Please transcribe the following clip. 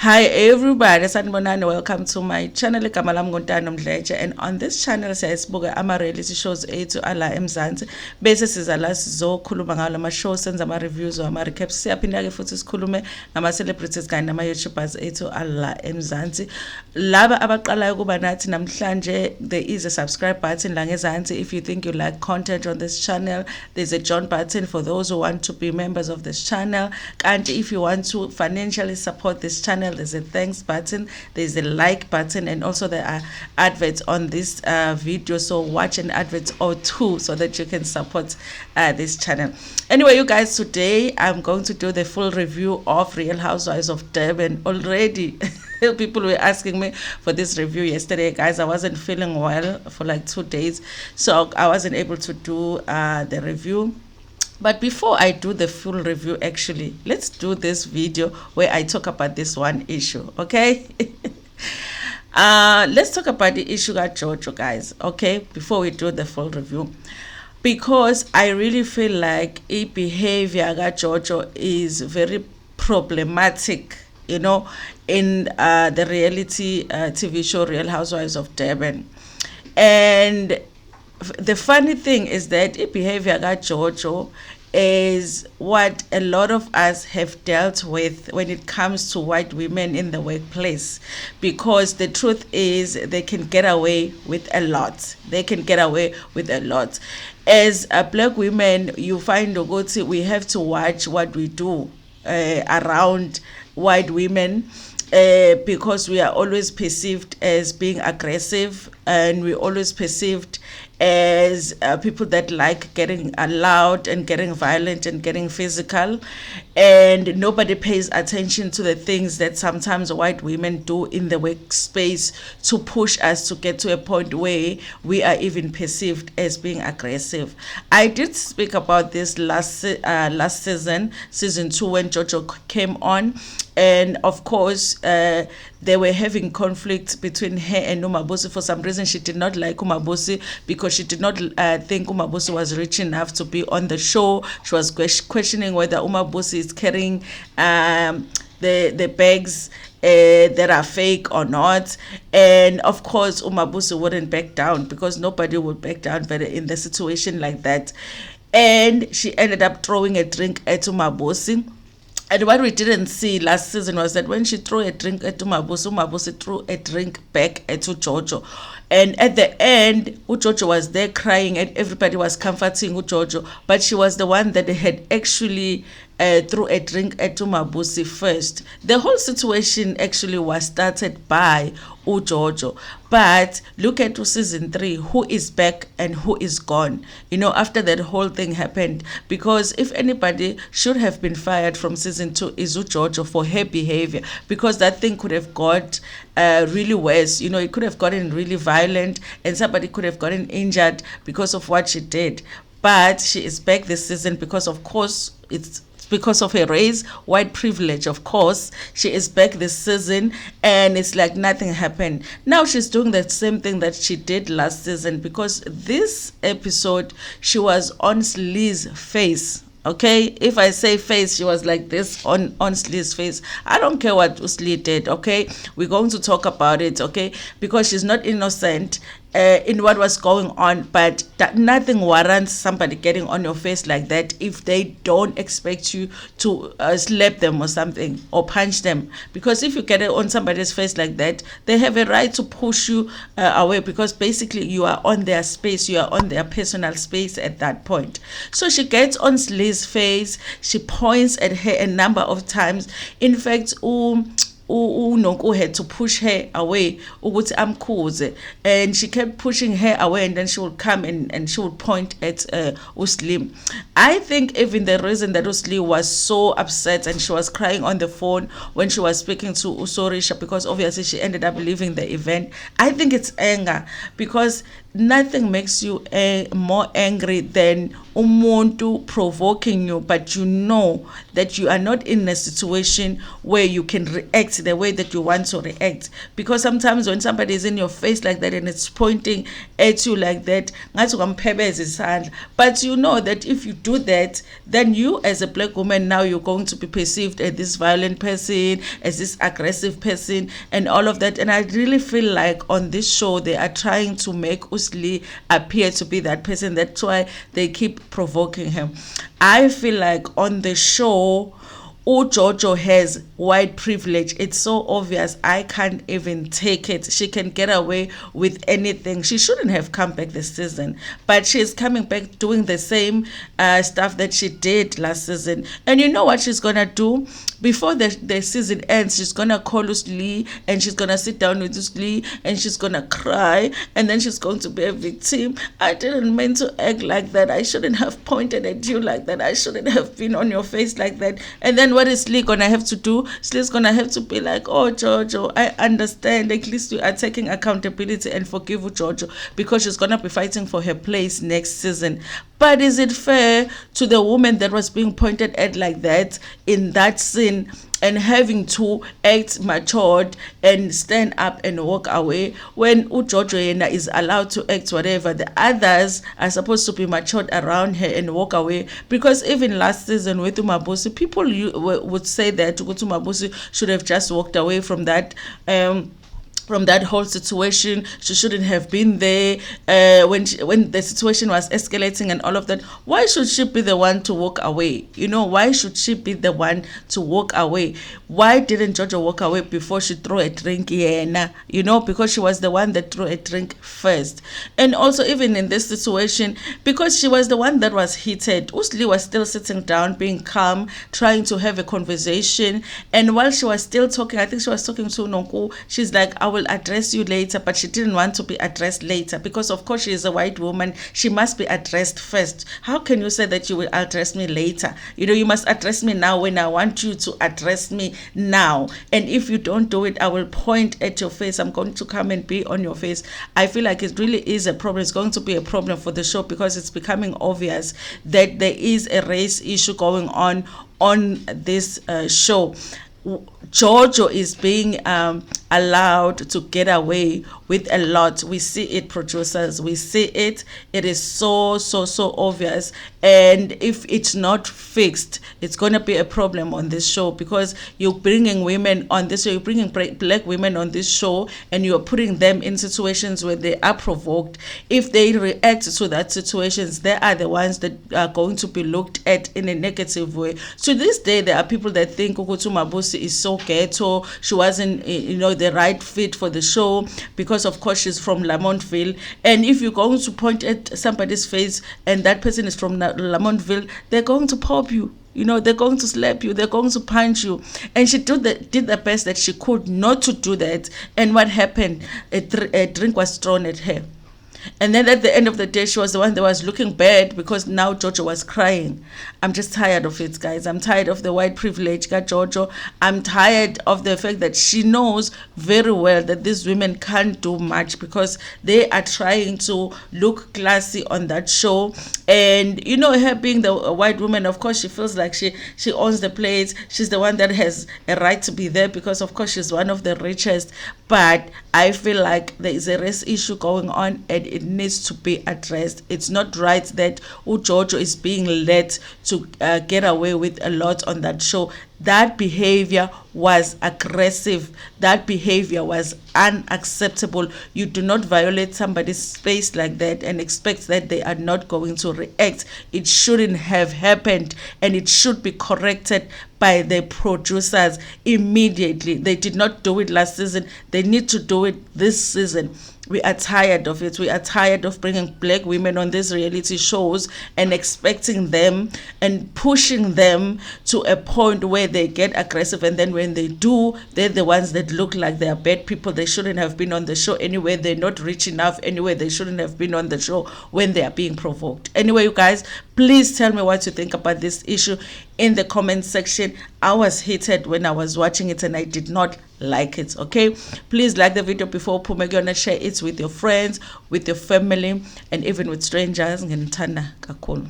Hi everybody, sanibonani, welcome to my channel. Igama lami Mdletshe, and on this channel siyasibuka ama reality shows ethu ala eMzansi bese siza la sizokhuluma ngawo lama shows, senza ama reviews ama recaps, siyaphinda ke futhi sikhulume ngama celebrities kanye nama YouTubers ethu ala eMzansi. Laba abaqalayo kuba nathi namhlanje, there is a subscribe button la ngezansi. If you think you like content on this channel, there's a join button for those who want to be members of this channel. And if you want to financially support this channel, there's a thanks button, there's a like button, and also there are adverts on this video, so watch an advert or two so that you can support this channel. Anyway, you guys, today I'm going to do the full review of Real Housewives of Durban. Already people were asking me for this review yesterday, guys. I wasn't feeling well for like 2 days, so I wasn't able to do the review. But before I do the full review, actually, let's do this video where I talk about this one issue, okay? Let's talk about the issue at Jojo, guys, okay, before we do the full review. Because I really feel like a behavior at Jojo is very problematic, you know, in the reality TV show Real Housewives of Durban. And the funny thing is that the behavior at Jojo is what a lot of us have dealt with when it comes to white women in the workplace, because the truth is they can get away with a lot. They can get away with a lot. As black women, you find we have to watch what we do around white women, because we are always perceived as being aggressive, and we're always perceived as people that like getting loud and getting violent and getting physical, and nobody pays attention to the things that sometimes white women do in the workspace to push us to get to a point where we are even perceived as being aggressive. I did speak about this last season, season 2, when Jojo came on, and of course they were having conflict between her and Umabusi. For some reason, she did not like Umabusi because she did not think Umabusi was rich enough to be on the show. She was questioning whether Umabusi is carrying the bags that are fake or not. And of course, Umabusi wouldn't back down, because nobody would back down in the situation like that. And she ended up throwing a drink at Umabusi. And what we didn't see last season was that when she threw a drink at Umabusi, Umabusi threw a drink back at Jojo. And at the end, Jojo was there crying and everybody was comforting Jojo. But she was the one that had actually threw a drink at Umabusi first. The whole situation actually was started by Jojo. But look at season 3, who is back and who is gone, you know, after that whole thing happened. Because if anybody should have been fired from season 2 is Jojo for her behavior, because that thing could have got really worse. You know, it could have gotten really violent and somebody could have gotten injured because of what she did. But she is back this season because, of course, it's because of her race, white privilege, of course. She is back this season and it's like nothing happened. Now she's doing the same thing that she did last season, because this episode she was on Slee's face. Okay, if I say face, she was like this on Slee's face. I don't care what Slee did, okay? We're going to talk about it, okay? Because she's not innocent in what was going on, but nothing warrants somebody getting on your face like that if they don't expect you to slap them or something or punch them. Because if you get it on somebody's face like that, they have a right to push you away, because basically you are on their space, you are on their personal space at that point. So she gets on Slee's face, she points at her a number of times. In fact, Nonku had to push her away, and she kept pushing her away, and then she would come and she would point at Uslim. I think even the reason that Usli was so upset and she was crying on the phone when she was speaking to Usorisha, because obviously she ended up leaving the event, I think it's anger, because nothing makes you more angry than umuntu provoking you, but you know that you are not in a situation where you can react the way that you want to react. Because sometimes when somebody is in your face like that and it's pointing at you like that, but you know that if you do that, then you as a black woman, now you're going to be perceived as this violent person, as this aggressive person, and all of that. And I really feel like on this show they are trying to make Usli appear to be that person. That's why they keep provoking him. I feel like on the show, Jojo has white privilege. It's so obvious. I can't even take it. She can get away with anything. She shouldn't have come back this season, but she's coming back doing the same stuff that she did last season. And you know what she's gonna do? Before the season ends, she's gonna call Usli and she's gonna sit down with Usli and she's gonna cry, and then she's going to be a victim. I didn't mean to act like that. I shouldn't have pointed at you like that. I shouldn't have been on your face like that. And then what is Lee gonna have to do? Lee's gonna have to be like, oh Jojo, I understand. At least you are taking accountability and forgive Jojo, because she's gonna be fighting for her place next season. But is it fair to the woman that was being pointed at like that in that scene and having to act matured and stand up and walk away when Jojo Yena is allowed to act whatever? The others are supposed to be matured around her and walk away. Because even last season with Umabusi, people would say that Umabusi should have just walked away from that whole situation. She shouldn't have been there when the situation was escalating and all of that. Why should she be the one to walk away? Why should she be the one to walk away? Why didn't Jojo walk away before she threw a drink? Because she was the one that threw a drink first. And also even in this situation, because she was the one that was heated, Usli was still sitting down, being calm, trying to have a conversation. And while she was still talking, I think she was talking to Nonku, she's like, I will address you later, but she didn't want to be addressed later because of course she is a white woman. She must be addressed first. How can you say that you will address me later? You must address me now when I want you to address me now. And if you don't do it, I will point at your face. I'm going to come and be on your face. I feel like it really is a problem. It's going to be a problem for the show because it's becoming obvious that there is a race issue going on this show. Jojo is being allowed to get away with a lot. We see it, producers. We see it. It is so obvious. And if it's not fixed, it's going to be a problem on this show, because you're bringing women on this show, you're bringing black women on this show, and you're putting them in situations where they are provoked. If they react to that situations, they are the ones that are going to be looked at in a negative way. To this day, there are people that think Ukutu Mabusi is so ghetto. She wasn't, the right fit for the show because, of course, she's from Lamontville. And if you're going to point at somebody's face and that person is from Lamontville, they're going to pop you. They're going to slap you. They're going to punch you. And she did the best that she could not to do that. And what happened? A drink was thrown at her. And then at the end of the day, she was the one that was looking bad because now Jojo was crying. I'm just tired of it, guys. I'm tired of the white privilege, Jojo. I'm tired of the fact that she knows very well that these women can't do much because they are trying to look classy on that show. And, her being the white woman, of course, she feels like she owns the place. She's the one that has a right to be there because, of course, she's one of the richest. But I feel like there is a race issue going on and it needs to be addressed. It's not right that Jojo is being let to get away with a lot on that show. That behavior was aggressive. That behavior was unacceptable. You do not violate somebody's space like that and expect that they are not going to react. It shouldn't have happened, and it should be corrected by the producers immediately. They did not do it last season. They need to do it this season. We are tired of it. We are tired of bringing black women on these reality shows and expecting them and pushing them to a point where they get aggressive, and then when they do, they're the ones that look like they are bad people. They shouldn't have been on the show anyway. They're not rich enough anyway. They shouldn't have been on the show when they are being provoked. Anyway, you guys, please tell me what you think about this issue. in the comment section. I was heated when I was watching it and I did not like it. Okay, please like the video before Pumegona, share it with your friends, with your family, and even with strangers. Ntando kakhulu.